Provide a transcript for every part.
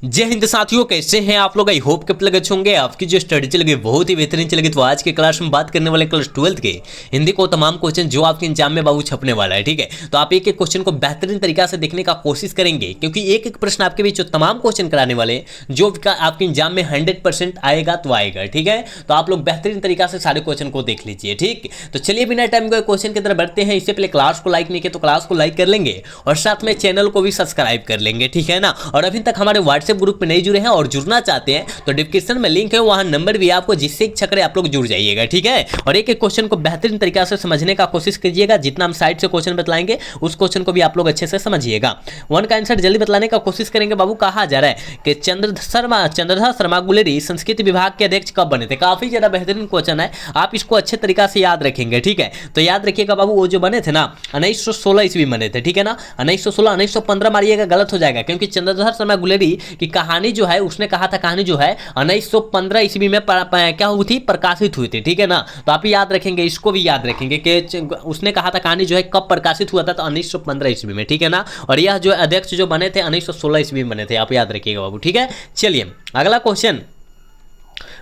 जय हिंद साथियों, कैसे हैं आप लोग। आई होप के लगे होंगे आपकी जो स्टडी चलेगी बहुत ही बेहतरीन चलेगी। तो आज के क्लास में बात करने वाले क्लास 12th के हिंदी को तमाम क्वेश्चन जो आपके एग्जाम में बाबू छपने वाला है। ठीक है, तो आप एक एक क्वेश्चन को बेहतरीन तरीका से देखने का कोशिश करेंगे, क्योंकि एक एक प्रश्न आपके बीच जो तमाम क्वेश्चन कराने वाले जो आपके एग्जाम में 100% आएगा तो आएगा। ठीक है, तो आप लोग बेहतरीन तरीका से सारे क्वेश्चन को देख लीजिए। ठीक, तो चलिए बिना टाइम को क्वेश्चन की तरफ बढ़ते हैं। इससे पहले क्लास को लाइक नहीं किया तो क्लास को लाइक कर लेंगे और साथ में चैनल को भी सब्सक्राइब कर लेंगे। ठीक है ना, और अभी तक हमारे व्हाट्सएप ग्रुप में नहीं जुड़े हैं और जुड़ना चाहते हैं तो डिस्क्रिप्शन में लिंक है, वहां नंबर भी आपको, जिससे इच्छा करे आप लोग जुड़ जाइएगा। ठीक है, और एक एक क्वेश्चन को बेहतरीन तरीका से समझने का कोशिश कीजिएगा। जितना हम साइड से क्वेश्चन बतलाएंगे उस क्वेश्चन को भी आप लोग अच्छे से समझिएगा। वन का आंसर जल्दी बतलाने का कोशिश करेंगे। बाबू कहा जा रहा है कि चंद्रधर शर्मा गुलेरी संस्कृति विभाग के अध्यक्ष कब बने थे। काफी ज्यादा बेहतरीन क्वेश्चन है, आप इसको अच्छे तरीका से याद रखेंगे। ठीक है, तो याद रखिएगा बाबू, वो जो बने थे ना 1916 ईस्वी बने थे। ठीक है ना, 1916 1915 मारिएगा गलत हो जाएगा, क्योंकि चंद्रधर शर्मा गुलेरी की कहानी जो है, उसने कहा था कहानी जो है 1915 ईस्वी में क्या हुई थी, प्रकाशित हुई थी। ठीक है ना, तो आप याद रखेंगे, इसको भी याद रखेंगे कि उसने कहा था कहानी जो है कब प्रकाशित हुआ था, तो 1915 ईस्वी में। ठीक है ना, और यह जो अध्यक्ष जो बने थे 1916 ईस्वी में बने थे, आप याद रखिएगा बाबू। ठीक है, चलिए अगला क्वेश्चन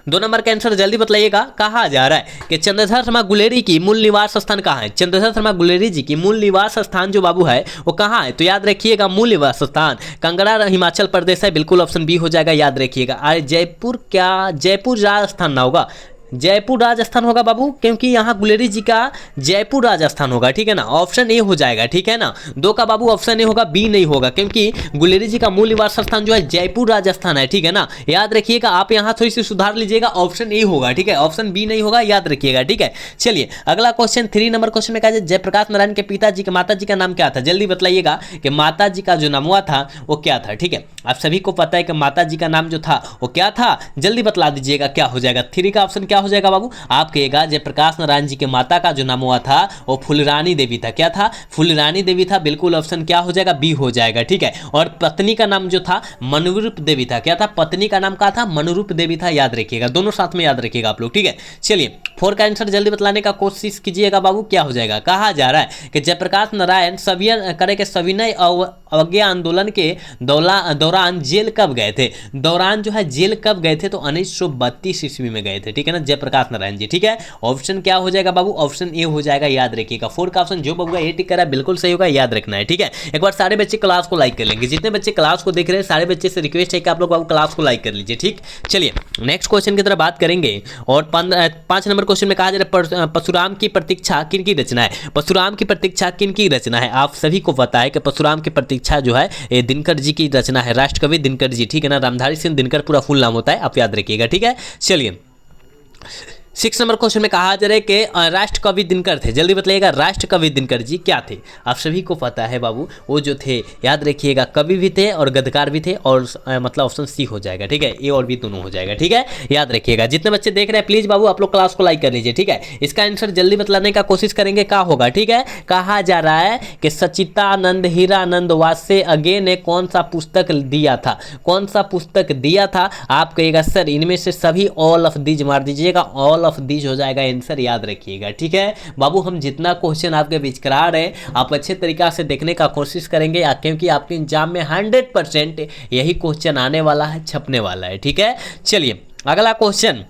2 नंबर का आंसर जल्दी बतलाइएगा। कहा जा रहा है कि चंद्रधर शर्मा गुलेरी की मूल निवास स्थान कहाँ है। चंद्रधर शर्मा गुलेरी जी की मूल निवास स्थान जो बाबू है वो कहाँ है, तो याद रखिएगा मूल निवास स्थान कंगड़ा हिमाचल प्रदेश है। बिल्कुल ऑप्शन बी हो जाएगा, याद रखिएगा। अरे जयपुर, क्या जयपुर राजस्थान ना होगा, जयपुर राजस्थान होगा बाबू, क्योंकि यहाँ गुलेरी जी का जयपुर राजस्थान होगा। ठीक है ना, ऑप्शन ए हो जाएगा। ठीक है ना, 2 का बाबू ऑप्शन ए होगा, बी नहीं होगा, क्योंकि गुलेरी जी का मूल निवास स्थान जो है जयपुर राजस्थान है। ठीक है ना, याद रखिएगा, आप यहाँ थोड़ी सी सुधार लीजिएगा, ऑप्शन ए होगा। ठीक है, ऑप्शन बी नहीं होगा, याद रखिएगा। ठीक है, चलिए अगला क्वेश्चन 3 नंबर क्वेश्चन में कहा जाए जयप्रकाश नारायण के पिताजी के माता जी का नाम क्या था। जल्दी बतलाइएगा कि माता जी का जो नाम हुआ था वो क्या था। ठीक है, आप सभी को पता है कि माता जी का नाम जो था वो क्या था, जल्दी बतला दीजिएगा क्या हो जाएगा। 3 का ऑप्शन क्या हो जाएगा बाबू, आप कहेगा जयप्रकाश नारायण जी के माता का जो नाम हुआ था वो फूलरानी देवी था। क्या था, फूलरानी देवी था। बिल्कुल ऑप्शन क्या हो जाएगा, बी हो जाएगा। ठीक है, और पत्नी का नाम जो था मनुरूप देवी था। क्या था, पत्नी का नाम क्या था, मनुरूप देवी था। याद रखिएगा, दोनों साथ में याद रखिएगा आप लोग। ठीक है, चलिए 4 का आंसर जल्दी बतलाने का कोशिश कीजिएगा बाबू, क्या हो जाएगा। कहा जा रहा है कि जयप्रकाश नारायण सविनय अवज्ञा आंदोलन के दौरान जेल कब गए थे। दौरान जो है जेल कब गए थे, तो 1932 ईस्वी में गए थे। ठीक है ना, जयप्रकाश नारायण जी। ठीक है, ऑप्शन क्या हो जाएगा बाबू, ऑप्शन ए हो जाएगा, याद रखिएगा। 4 का ऑप्शन जो बाबू ए टिक करा बिल्कुल सही होगा, याद रखना है। ठीक है, एक बार सारे बच्चे क्लास को लाइक कर लेंगे। जितने बच्चे क्लास को देख रहे हैं सारे बच्चे से रिक्वेस्ट है कि आप लोग बाबू क्लास को लाइक कर लीजिए। ठीक, चलिए नेक्स्ट क्वेश्चन की तरफ बात करेंगे। और 5 नंबर क्वेश्चन में कहा जा रहा है परशुराम की प्रतीक्षा किन की रचना है। परशुराम की प्रतीक्षा किन की रचना है, आप सभी को पता है कि परशुराम की प्रतीक्षा जो है ये दिनकर जी की रचना है, राष्ट्रकवि दिनकर जी। ठीक है ना, रामधारी सिंह दिनकर पूरा फुल नाम होता है, आप याद रखिएगा। ठीक है, चलिए 6 नंबर क्वेश्चन में कहा जा रहा है कि राष्ट्रकवि दिनकर थे। जल्दी बताइएगा राष्ट्रकवि दिनकर जी क्या थे। आप सभी को पता है बाबू, वो जो थे याद रखिएगा कवि भी थे और गद्यकार भी थे, और मतलब ऑप्शन सी हो जाएगा। ठीक है, ए और बी दोनों हो जाएगा। ठीक है, याद रखिएगा। जितने बच्चे देख रहे हैं प्लीज बाबू आप लोग क्लास को लाइक कर लीजिए। ठीक है, इसका आंसर जल्दी बतलाने का कोशिश करेंगे, क्या होगा। ठीक है, कहा जा रहा है कि सचितानंद हीरानंद वासे अगे ने कौन सा पुस्तक दिया था। कौन सा पुस्तक दिया था, आप कहिएगा सर इनमें से सभी, ऑल ऑफ दीज मार दीजिएगा, ऑल ऑफ दीज हो जाएगा आंसर, याद रखिएगा। ठीक है बाबू, हम जितना क्वेश्चन आपके बीच करा रहे हैं आप अच्छे तरीका से देखने का कोशिश करेंगे, क्योंकि आपके एग्जाम में 100% यही क्वेश्चन आने वाला है, छपने वाला है। ठीक है, चलिए अगला क्वेश्चन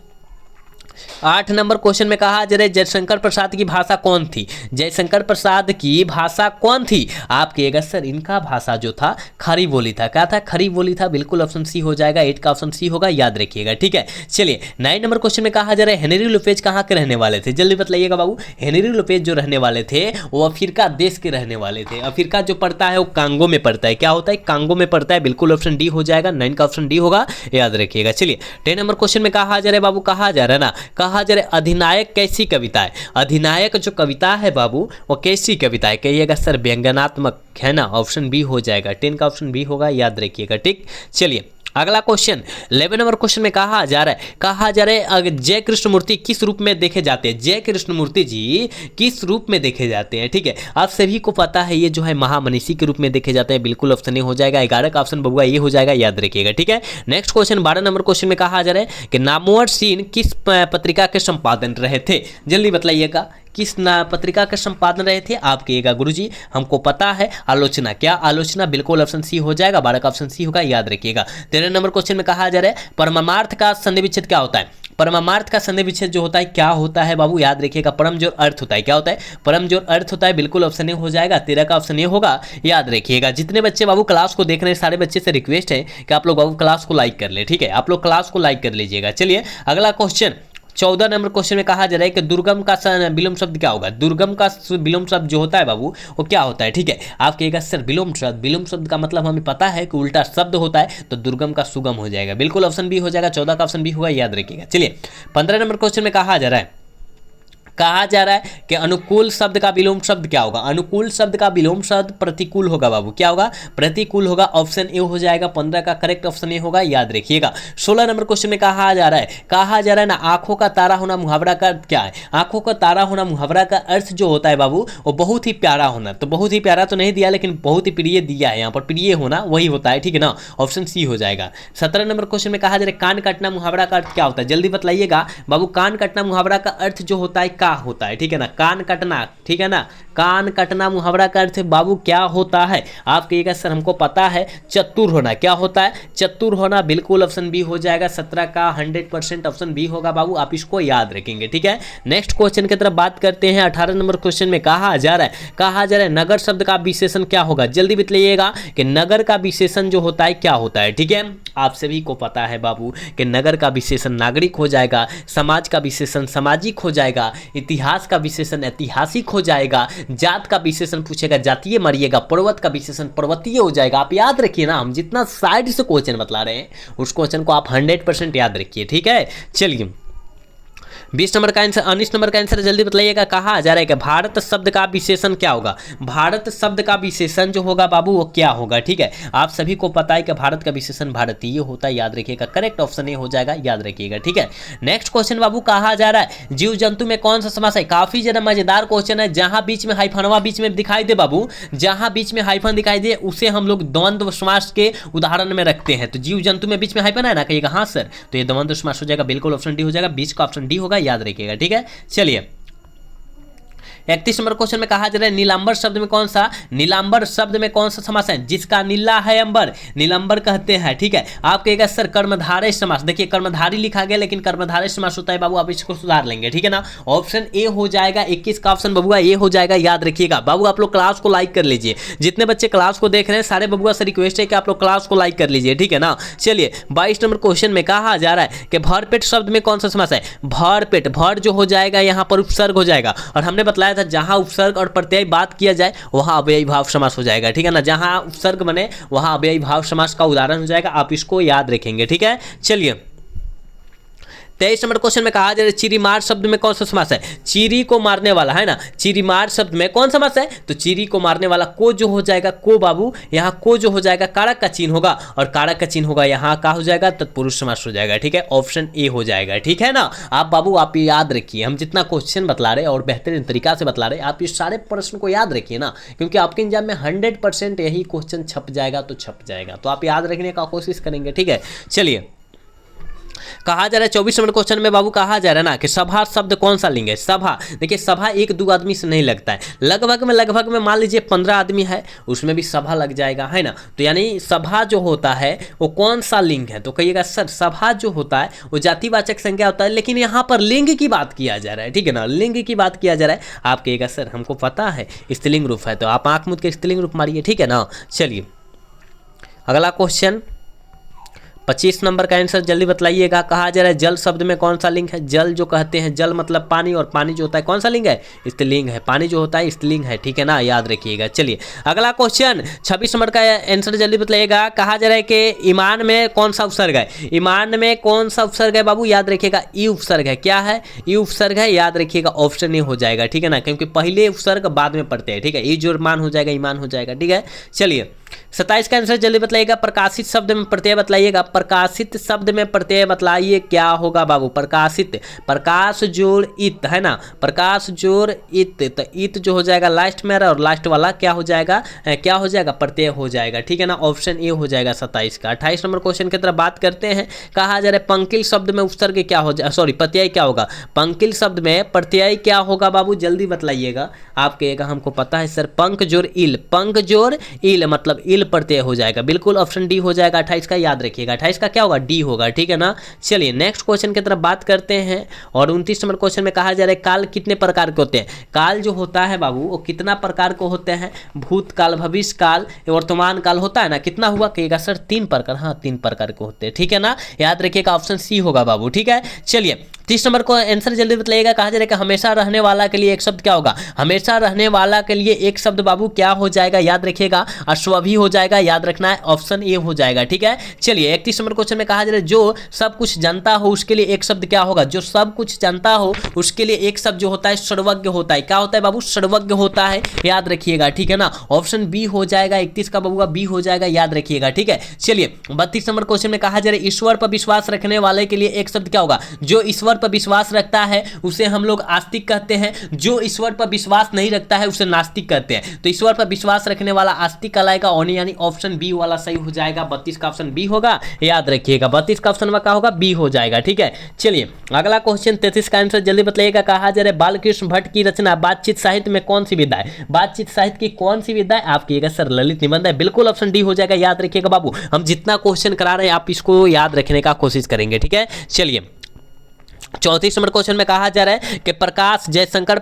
8 नंबर क्वेश्चन में कहा जा रहा है जयशंकर प्रसाद की भाषा कौन थी। जयशंकर प्रसाद की भाषा कौन थी, आप कहिएगा सर इनका भाषा जो था खड़ी बोली था। क्या था, खड़ी बोली था। बिल्कुल ऑप्शन सी हो जाएगा, 8 का ऑप्शन सी होगा, याद रखिएगा। ठीक है, चलिए 9 नंबर क्वेश्चन में कहा जा रहा है हेनरी लुपेज कहाँ के रहने वाले थे। जल्दी बताइएगा बाबू, हेनरी लुपेज जो रहने वाले थे वो अफ्रीका देश के रहने वाले थे। अफ्रीका जो पड़ता है वो कांगो में पड़ता है। क्या होता है, कांगो में पड़ता है। बिल्कुल ऑप्शन डी हो जाएगा, 9 का ऑप्शन डी होगा, याद रखिएगा। चलिए 10 नंबर क्वेश्चन में कहा जा रहा है बाबू, कहा जा रहा है ना, कहा जा रहा है अधिनायक कैसी कविता है। अधिनायक जो कविता है बाबू वो कैसी कविता है, कहिएगा सर व्यंग्यात्मक है ना, ऑप्शन बी हो जाएगा। 10 का ऑप्शन बी होगा, याद रखिएगा। ठीक, चलिए अगला क्वेश्चन 11 नंबर क्वेश्चन में कहा जा रहा है जय कृष्णमूर्ति किस रूप में देखे जाते हैं। जय कृष्णमूर्ति जी किस रूप में देखे जाते हैं। ठीक है, आप सभी को पता है ये जो है महामनीषी के रूप में देखे जाते हैं। बिल्कुल ऑप्शन ए हो जाएगा, 11 का ऑप्शन बबुआ ये हो जाएगा, याद रखिएगा। ठीक है, नेक्स्ट क्वेश्चन 12 नंबर क्वेश्चन में कहा जा रहा है कि नामवर सिंह किस पत्रिका के संपादन रहे थे। जल्दी बताइएगा किस पत्रिका का संपादन रहे थे? आप कहिएगा गुरुजी हमको पता है, आलोचना। क्या आलोचना? बिल्कुल ऑप्शन सी हो जाएगा, 12 का ऑप्शन सी होगा, याद रखिएगा। 13 नंबर क्वेश्चन में कहा जा रहा है परमार्थ का संधि विच्छेद क्या होता है? परमार्थ का संधि विच्छेद जो होता है क्या होता है बाबू? याद रखिएगा, परम जोड़ अर्थ होता है। क्या होता है? परम जोड़ अर्थ होता है। बिल्कुल ऑप्शन ए हो जाएगा, 13 का ऑप्शन ए होगा, याद रखिएगा। जितने बच्चे बाबू क्लास को देख रहे हैं सारे बच्चे से रिक्वेस्ट है कि आप लोग बाबू क्लास को लाइक कर ले, ठीक है? आप लोग क्लास को लाइक कर लीजिएगा। चलिए अगला क्वेश्चन 14 नंबर क्वेश्चन में कहा जा रहा है कि दुर्गम का विलोम शब्द क्या होगा? दुर्गम का विलोम शब्द जो होता है बाबू वो क्या होता है? ठीक है, आप कहिएगा सर विलोम शब्द का मतलब हमें पता है कि उल्टा शब्द होता है, तो दुर्गम का सुगम हो जाएगा। बिल्कुल ऑप्शन बी हो जाएगा, 14 का ऑप्शन बी होगा, याद रखिएगा। चलिए 15 नंबर क्वेश्चन में कहा जा रहा है कि अनुकूल शब्द का विलोम शब्द क्या होगा? अनुकूल शब्द का विलोम शब्द प्रतिकूल होगा बाबू। क्या होगा? प्रतिकूल होगा, ऑप्शन ए हो जाएगा। 15 का करेक्ट ऑप्शन ए होगा, याद रखिएगा। 16 नंबर क्वेश्चन में कहा जा रहा है ना आंखों का तारा होना मुहावरा का क्या है? आंखों का तारा होना मुहावरा का अर्थ जो होता है बाबू वो बहुत ही प्यारा होना। तो बहुत ही प्यारा तो नहीं दिया, लेकिन बहुत ही प्रिय दिया है, यहाँ पर प्रिय होना वही होता है, ठीक है ना? ऑप्शन सी हो जाएगा। 17 नंबर क्वेश्चन में कहा जा रहा है कान काटना मुहावरा का अर्थ क्या होता है? जल्दी बतलाइएगा बाबू। कान काटना मुहावरा का अर्थ जो होता है का होता है, ठीक है ना? कान कटना, ठीक है ना? कान कटना मुहावरा का अर्थ बाबू क्या होता है? आप कहिएगा सर हमको पता है, चतुर होना। क्या होता है? चतुर होना। बिल्कुल ऑप्शन बी हो जाएगा, 17 का 100% ऑप्शन बी होगा बाबू, आप इसको याद रखेंगे, ठीक है? नेक्स्ट क्वेश्चन की तरफ बात करते हैं। 18 नंबर क्वेश्चन में कहा जा रहा है नगर शब्द का विशेषण क्या होगा? जल्दी बतलाइएगा कि नगर का विशेषण जो होता है क्या होता है, ठीक है? आप सभी को पता है बाबू कि नगर का विशेषण नागरिक हो जाएगा, समाज का विशेषण सामाजिक हो जाएगा, इतिहास का विशेषण ऐतिहासिक हो जाएगा, जात का विशेषण पूछेगा जातीय मारिएगा, पर्वत का विशेषण पर्वतीय हो जाएगा। आप याद रखिए ना, हम जितना साइड से क्वेश्चन बतला रहे हैं उस क्वेश्चन को आप 100% याद रखिए, ठीक है? चलिए 20 नंबर का आंसर, 19 नंबर का आंसर जल्दी बताइएगा। कहा जा रहा है कि भारत शब्द का विशेषण क्या होगा? भारत शब्द का विशेषण जो होगा बाबू वो क्या होगा? ठीक है, आप सभी को पता है कि भारत का विशेषण भारतीय होता है, याद रखिएगा। करेक्ट ऑप्शन ये हो जाएगा, याद रखिएगा, ठीक है? नेक्स्ट क्वेश्चन बाबू कहा जा रहा है जीव जंतु में कौन सा समास है? काफी ज्यादा मजेदार क्वेश्चन है। जहां बीच में हाइफनवा बीच में दिखाई दे बाबू, जहां बीच में हाइफन दिखाई दे उसे हम लोग द्वंद्व समास के उदाहरण में रखते हैं। तो जीव जंतु में बीच में हाइफन है ना, कहिएगा हाँ सर, तो ये द्वंद्व समास हो जाएगा। बिल्कुल ऑप्शन डी हो जाएगा, बीच का ऑप्शन डी होगा, याद रखिएगा, ठीक है? चलिए 31 नंबर क्वेश्चन में कहा जा रहा है नीलांबर शब्द में कौन सा, नीलांबर शब्द में कौन सा समास है? जिसका नीला है अंबर, नीलांबर कहते हैं, ठीक है? आप कहेगा सर कर्मधारय समास। देखिए कर्मधारी लिखा गया लेकिन कर्मधारय समास होता है बाबू, आप इसको सुधार लेंगे, ठीक है ना? ऑप्शन ए हो जाएगा। 21 का ऑप्शन बबुआ ए हो जाएगा, याद रखिएगा। बाबू आप लोग क्लास को लाइक कर लीजिए, जितने बच्चे क्लास को देख रहे हैं सारे बबुआ से रिक्वेस्ट है कि आप लोग क्लास को लाइक कर लीजिए, ठीक है ना? चलिए 22 नंबर क्वेश्चन में कहा जा रहा है कि भरपेट शब्द में कौन सा समास है? भरपेट, भर जो हो जाएगा यहाँ पर उपसर्ग हो जाएगा, और हमने बताया था जहां उपसर्ग और प्रत्यय बात किया जाए वहां अव्ययी भाव समास हो जाएगा, ठीक है ना? जहां उपसर्ग बने वहां अव्ययी भाव समास का उदाहरण हो जाएगा, आप इसको याद रखेंगे, ठीक है? चलिए 23 नंबर क्वेश्चन में कहा जा रहा है चिरीमार शब्द में कौन सा समास है? चीरी को मारने वाला, है ना? चिरीमार शब्द में कौन समास है? तो चीरी को मारने वाला को जो हो जाएगा, को बाबू यहाँ को जो हो जाएगा कारक का चिन्ह होगा, और कारक का चिन्ह होगा यहाँ का हो जाएगा तत्पुरुष समास हो जाएगा, ठीक है? ऑप्शन ए हो जाएगा, ठीक है ना? आप बाबू आप याद रखिए, हम जितना क्वेश्चन बतला रहे हैं और बेहतरीन तरीका से बतला रहे हैं, आप इस सारे प्रश्न को याद रखिए ना, क्योंकि आपके एग्जाम में 100% यही क्वेश्चन छप जाएगा, तो छप जाएगा, तो आप याद रखने का कोशिश करेंगे, ठीक है? चलिए कहा जा रहा है 24 नंबर क्वेश्चन में बाबू कहा जा रहा है ना कि सभा शब्द कौन सा लिंग है? सभा, देखिए सभा एक दो आदमी से नहीं लगता है, लगभग में मान लीजिए 15 आदमी है उसमें भी सभा लग जाएगा, है ना? तो यानी सभा जो होता है वो कौन सा लिंग है? तो कहिएगा सर सभा जो होता है वो जातिवाचक संज्ञा होता है, लेकिन यहाँ पर लिंग की बात किया जा रहा है, ठीक है ना? लिंग की बात किया जा रहा है। आप कहिएगा सर हमको पता है स्त्रीलिंग रूप है, तो आप आंख मूंद के स्त्रीलिंग रूप मारिए, ठीक है ना? चलिए अगला क्वेश्चन 25 नंबर का आंसर जल्दी बतलाइएगा। कहा जा रहा है जल शब्द में कौन सा लिंग है? जल जो कहते हैं, जल मतलब पानी, और पानी जो होता है कौन सा लिंग है? स्त्रीलिंग है। पानी जो होता है स्त्रीलिंग है, ठीक है ना? याद रखिएगा। चलिए अगला क्वेश्चन 26 नंबर का आंसर जल्दी बतलाइएगा। कहा जा रहा है कि ईमान में कौन सा उपसर्ग है? ईमान में कौन सा उपसर्ग है बाबू? याद रखिएगा ई उपसर्ग है। क्या है? ई उपसर्ग है, याद रखिएगा। ऑप्शन ए हो जाएगा, ठीक है ना? क्योंकि पहले उपसर्ग बाद में पढ़ते हैं, ठीक है? ई जो मान हो जाएगा ईमान हो जाएगा, ठीक है? चलिए 27 का आंसर जल्दी बताइएगा। प्रकाशित शब्द में प्रत्यय बताइएगा। प्रकाशित शब्द में प्रत्यय बताइए क्या होगा बाबू। प्रकाशित, प्रकाश जोड़ इत है ना, प्रकाश जोड़ इत, तो इत जो हो जाएगा लास्ट में और लास्ट वाला क्या हो जाएगा, क्या हो जाएगा, प्रत्यय हो जाएगा, ठीक है ना। ऑप्शन ए हो जाएगा 27 का। 28 नंबर क्वेश्चन की तरफ बात करते हैं। कहा जा रहा है पंकिल शब्द में उपसर्ग क्या हो जाए, सॉरी प्रत्यय क्या होगा। पंकिल शब्द में प्रत्यय क्या होगा बाबू, जल्दी बतलाइएगा। आप कहिएगा हमको पता है सर, पंक जोड़ इल, पंक जोड़ इल मतलब इल प्रत्यय हो जाएगा। बिल्कुल ऑप्शन डी हो जाएगा 28 का, याद रखिएगा 28 का क्या होगा, डी होगा, ठीक है ना। चलिए नेक्स्ट क्वेश्चन की तरफ बात करते हैं। और 29 नंबर क्वेश्चन में कहा जा रहा है काल कितने प्रकार के होते हैं। काल जो होता है बाबू वो कितना प्रकार के होते हैं। भूतकाल, भविष्य काल, वर्तमान काल होता है ना, कितना हुआ कहिएगा सर, 3 प्रकार, हाँ 3 प्रकार के होते हैं, ठीक है ना, याद रखिएगा ऑप्शन सी होगा बाबू, ठीक है। चलिए 30 नंबर को आंसर जल्दी बताइएगा। कहा जा रहा है कि हमेशा रहने वाला के लिए एक शब्द क्या होगा। हमेशा रहने वाला के लिए एक शब्द बाबू क्या हो जाएगा, याद रखिएगा अश्वभी हो जाएगा, याद रखना है, ऑप्शन ए हो जाएगा, ठीक है। चलिए 31 नंबर क्वेश्चन में कहा जा रहा है जो सब कुछ जानता हो उसके लिए एक शब्द क्या होगा। जो सब कुछ जानता हो उसके लिए एक शब्द जो होता है सर्वज्ञ होता है। क्या होता है बाबू, सर्वज्ञ होता है, याद रखिएगा, ठीक है ना। ऑप्शन बी हो जाएगा 31 का बबुआ, बी हो जाएगा, याद रखिएगा, ठीक है। चलिए 32 नंबर क्वेश्चन में कहा जा रहा है ईश्वर पर विश्वास रखने वाले के लिए एक शब्द क्या होगा। जो ईश्वर पर विश्वास रखता है उसे हम लोग आस्तिक कहते हैं। जो ईश्वर पर विश्वास नहीं रखता है उसे नास्तिक कहते हैं। तो ईश्वर पर विश्वास रखने वाला आस्तिक कहलाएगा, यानी ऑप्शन बी वाला सही हो जाएगा। 32 का ऑप्शन बी होगा, याद रखिएगा 32 का ऑप्शन क्या होगा, बी हो जाएगा, ठीक है। चलिए अगला क्वेश्चन 33 का आंसर जल्दी बताइएगा। कहा जा रहा है बालकृष्ण भट्ट की रचना बातचीत साहित्य में कौन सी विधा है। बातचीत साहित्य की कौन सी विधा है, आप कहिएगा सर ललित निबंध है। बिल्कुल ऑप्शन डी हो जाएगा, याद रखिएगा बाबू। हम जितना क्वेश्चन करा रहे हैं आप इसको याद रखने का कोशिश करेंगे, ठीक है। चलिए 34 नंबर क्वेश्चन में कहा जा रहा है कि प्रकाश जयशंकर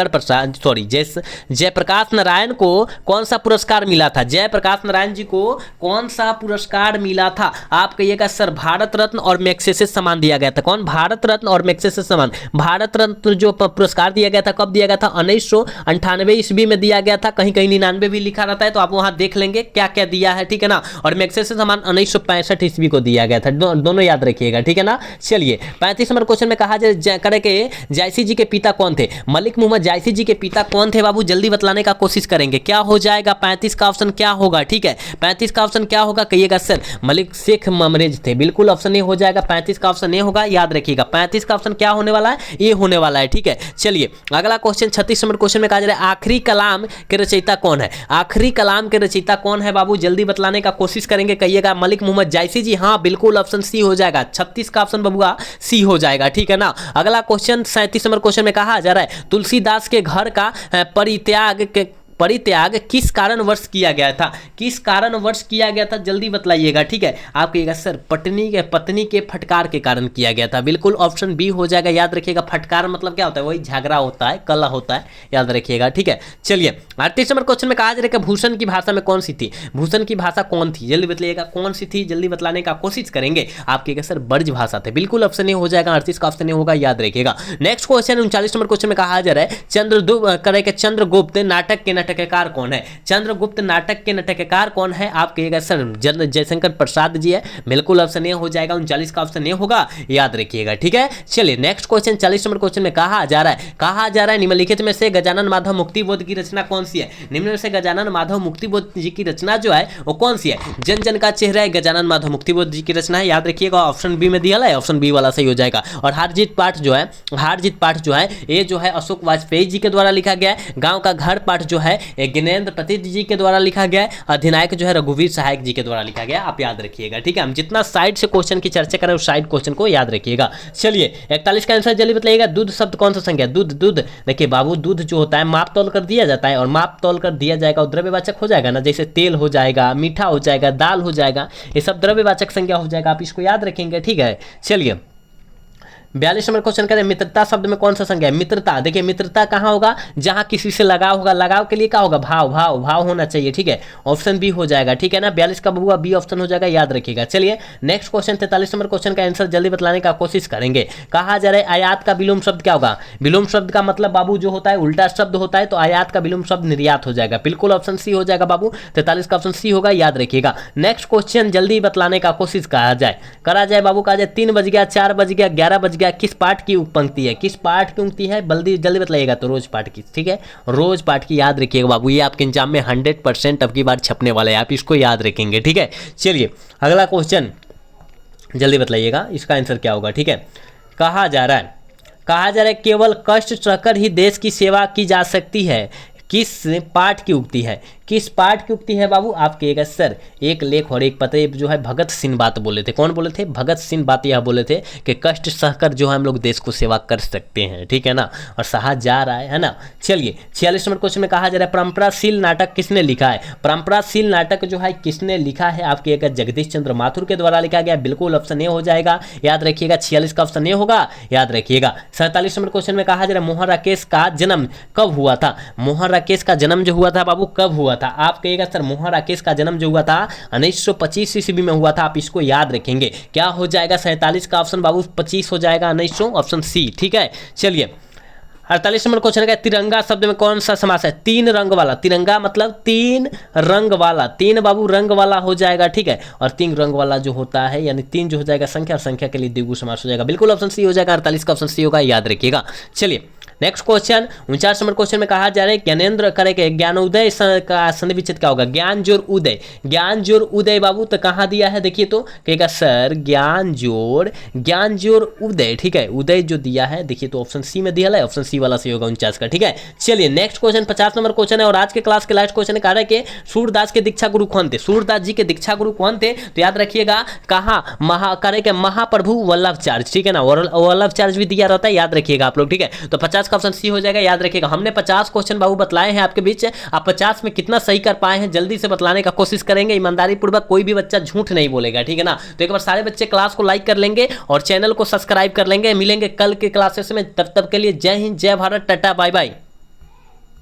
प्रसाद सॉरी जयप्रकाश नारायण को कौन सा पुरस्कार मिला था। जयप्रकाश नारायण जी को कौन सा पुरस्कार मिला था। आप कहिएगा सर भारत रत्न और मैग्सेसे सम्मान दिया गया था। कौन, भारत रत्न और मैग्सेसे सम्मान। भारत रत्न जो पुरस्कार दिया गया था कब दिया गया था, 1998 ईस्वी में दिया गया था। कहीं कहीं 99 भी लिखा रहता है तो आप वहां देख लेंगे क्या क्या दिया है, ठीक है ना। और मैग्सेसे सम्मान 1965 ईस्वी को दिया गया था, दोनों याद रखिएगा, ठीक है ना। चलिए 35 नंबर क्वेश्चन में कहा करे कि जायसी जी के पिता कौन थे। मलिक मोहम्मद जायसी जी के पिता कौन थे बाबू, जल्दी बतलाने का कोशिश करेंगे। क्या हो जाएगा 35 का ऑप्शन क्या होगा, ठीक है। 35 का ऑप्शन क्या होगा कहिएगा सर, मलिक शेख ममरेज थे। बिल्कुल ऑप्शन ए हो जाएगा, 35 का ऑप्शन ए होगा, याद रखिएगा 35 का ऑप्शन क्या होने वाला है, ए होने वाला है, ठीक है। चलिए अगला क्वेश्चन 36 नंबर क्वेश्चन में कहा जा रहा है आखिरी कलाम के रचयिता कौन है। आखिरी कलाम के रचयिता कौन है बाबू, जल्दी बतलाने का कोशिश करेंगे। कहिएगा मलिक मोहम्मद जायसी जी, हाँ बिल्कुल ऑप्शन सी हो जाएगा। 36 का ऑप्शन बबुआ सी हो जाएगा, ठीक है ना। अगला क्वेश्चन 37 नंबर क्वेश्चन में कहा जा रहा है तुलसीदास के घर का परित्याग किस कारणवश किया गया था। किस कारणवश किया गया था जल्दी बतलाइएगा, ठीक है। आप कहिएगा सर पत्नी के फटकार के कारण किया गया था। बिल्कुल ऑप्शन बी हो जाएगा, याद रखिएगा। फटकार मतलब क्या होता है, वही झगड़ा होता है, कलह होता है, याद रखिएगा, ठीक है। चलिए 38 नंबर क्वेश्चन में कहा जा रहा है कि भूषण की भाषा में कौन सी थी। भूषण की भाषा कौन थी, जल्दी बतलाइएगा कौन सी थी, जल्दी बतलाने का कोशिश करेंगे। आप कहिएगा सर ब्रज भाषा थे। बिल्कुल ऑप्शन ए हो जाएगा, 38 का ऑप्शन ए होगा, याद रखिएगा। नेक्स्ट क्वेश्चन 39 नंबर क्वेश्चन में कहा जा रहा है चंद्रगुप्त नाटक के नाटककार कौन है। चंद्रगुप्त नाटक के नाटककार कौन है, आप कहिएगा सर जयशंकर प्रसाद जी है। बिल्कुल ऑप्शन ए हो जाएगा, 39 का ऑप्शन ए होगा, याद रखिएगा, ठीक है। चलिए नेक्स्ट क्वेश्चन 40 नंबर क्वेश्चन में कहा जा रहा है निम्नलिखित में से गजानन माधव मुक्तिबोध की रचना कौन सी है। निम्न में से गजानन माधव मुक्तिबोध जी की रचना जो है वो कौन सी है। जन जन का चेहरा है गजानन माधव मुक्तिबोध जी की रचना है, याद रखिएगा। ऑप्शन बी में दिया है, ऑप्शन बी वाला सही हो जाएगा। और हार जीत पाठ जो है ये जो है अशोक वाजपेयी जी के द्वारा लिखा गया है। गांव का घर पाठ जो है ज्ञानेंद्र पतित जी के द्वारा लिखा गया है। अधिनायक जो है रघुवीर सहायक जी के द्वारा लिखा गया, आप याद रखिएगा, ठीक है। हम जितना साइड से क्वेश्चन की चर्चा करें उस साइड क्वेश्चन को याद रखिएगा। चलिए 41 का आंसर जल्दी बताइएगा। दूध शब्द कौन सा संज्ञा, दूध देखिए बाबू, दूध जो होता है माप तोल कर दिया जाता है, और माप तोल कर दिया जाएगा और द्रव्यवाचक हो जाएगा ना, जैसे तेल हो जाएगा, मीठा हो जाएगा, दाल हो जाएगा, ये सब द्रव्यवाचक संज्ञा हो जाएगा, आप इसको याद रखेंगे, ठीक है। चलिए 42 नंबर क्वेश्चन करें मित्रता शब्द में कौन सा संज्ञा है। मित्रता, देखिए मित्रता कहाँ होगा, जहां किसी से लगाव होगा। लगाव के लिए क्या होगा, भाव होना चाहिए, ठीक है। ऑप्शन बी हो जाएगा, ठीक है ना। 42 का बबुआ बी ऑप्शन हो जाएगा, याद रखिएगा। चलिए नेक्स्ट क्वेश्चन 43 नंबर क्वेश्चन का आंसर जल्दी बतलाने का कोशिश करेंगे। कहा जा रहा है आयात का विलोम शब्द क्या होगा। विलोम शब्द का मतलब बाबू जो होता है उल्टा शब्द होता है, तो आयात का विलोम शब्द निर्यात हो जाएगा। बिल्कुल ऑप्शन सी हो जाएगा बाबू, 43 का ऑप्शन सी होगा, याद रखिएगा। नेक्स्ट क्वेश्चन जल्दी बतलाने का कोशिश करा जाए बाबू। कहा जाए 3 बज गया, 4 बज गया, 11 बज गया, गया किस पाठ की पंक्ति है, किस पाठ की उक्ति है, जल्दी जल्दी बताइएगा। तो रोज पाठ की, ठीक है, रोज पाठ की याद रखिएगा बाबू, ये आपके एग्जाम में 100% अब की बार छपने वाला है, आप इसको याद रखेंगे, ठीक है। चलिए अगला क्वेश्चन जल्दी बताइएगा, इसका आंसर क्या होगा, ठीक है। कहा जा रहा है केवल कष्ट सहकर ही देश की सेवा की जा सकती है, किस पाठ की उक्ति है, किस पाठ की उक्ति है बाबू, आप कहिएगा सर एक लेख और एक पत्र, जो है भगत सिंह बात बोले थे, कौन बोले थे, भगत सिंह बात यह बोले थे कि कष्ट सहकर जो है हम लोग देश को सेवा कर सकते हैं, ठीक है ना, और सहा जा रहा है ना। चलिए 46 नंबर क्वेश्चन में कहा जा रहा है परंपराशील नाटक किसने लिखा है, परंपराशील नाटक जो है किसने लिखा है, आप कहिएगा जगदीश चंद्र माथुर के द्वारा लिखा गया, बिल्कुल ऑप्शन ए हो जाएगा, याद रखिएगा 46 का ऑप्शन ए होगा, याद रखिएगा। 47 नंबर क्वेश्चन में कहा जा रहा है मोहन राकेश का जन्म कब हुआ था, मोहन राकेश का जन्म जो हुआ था बाबू कब हुआ था, आप कहिएगा सर मोहन राकेश का जन्म जो हुआ था 1925 ईस्वी में हुआ था, आप इसको याद रखेंगे। क्या हो जाएगा 47 का ऑप्शन बाबू 25 हो जाएगा 1900, ऑप्शन सी, ठीक है। चलिए 48 नंबर क्वेश्चन है तिरंगा शब्द में कौन सा समास है, तीन रंग वाला, तिरंगा मतलब तीन रंग वाला, तीन बाबू रंग वाला हो जाएगा, ठीक है, और तीन रंग वाला जो होता है यानी तीन जो हो जाएगा संख्या, और संख्या के लिए द्विगु समास हो जाएगा, बिल्कुल ऑप्शन सी हो जाएगा, 48 का ऑप्शन सी होगा, याद रखिएगा। चलिए नेक्स्ट क्वेश्चन 49 नंबर क्वेश्चन में कहा जा रहा है ज्ञानेंद्र करेंगे ज्ञानोदय का संधि विच्छेद क्या होगा, ज्ञान जोड़ उदय, ज्ञान जोड़ उदय बाबू तो कहाँ दिया है, देखिए तो कहेगा सर ज्ञान जोड़ उदय, ठीक है, उदय जो दिया है देखिए तो ऑप्शन सी में दिया है, ऑप्शन सी वाला सही होगा 49 का, ठीक है। चलिए नेक्स्ट क्वेश्चन 50 नंबर क्वेश्चन है और आज के क्लास के लास्ट क्वेश्चन कह रहा है कि सूरदास के दीक्षा गुरु कौन थे, सूरदास जी के दीक्षा गुरु कौन थे, तो याद रखिएगा कहाँ महाप्रभु वल्लभाचार्य, ठीक है ना, वल्लभाचार्य भी दिया रहता है, याद रखिएगा आप लोग, ठीक है। तो 50 का ऑप्शन सी हो जाएगा, याद रखिएगा। हमने 50 क्वेश्चन बाबू बतलाए हैं आपके बीच, आप 50 में कितना सही कर पाए हैं जल्दी से बतलाने का कोशिश करेंगे, ईमानदारी पूर्वक, कोई भी बच्चा झूठ नहीं बोलेगा, ठीक है ना। तो एक बार सारे बच्चे क्लास को लाइक कर लेंगे और चैनल को सब्सक्राइब कर लेंगे। मिलेंगे कल के क्लासेस में, तब तक के लिए जय हिंद, जय भारत, टाटा बाय बाय।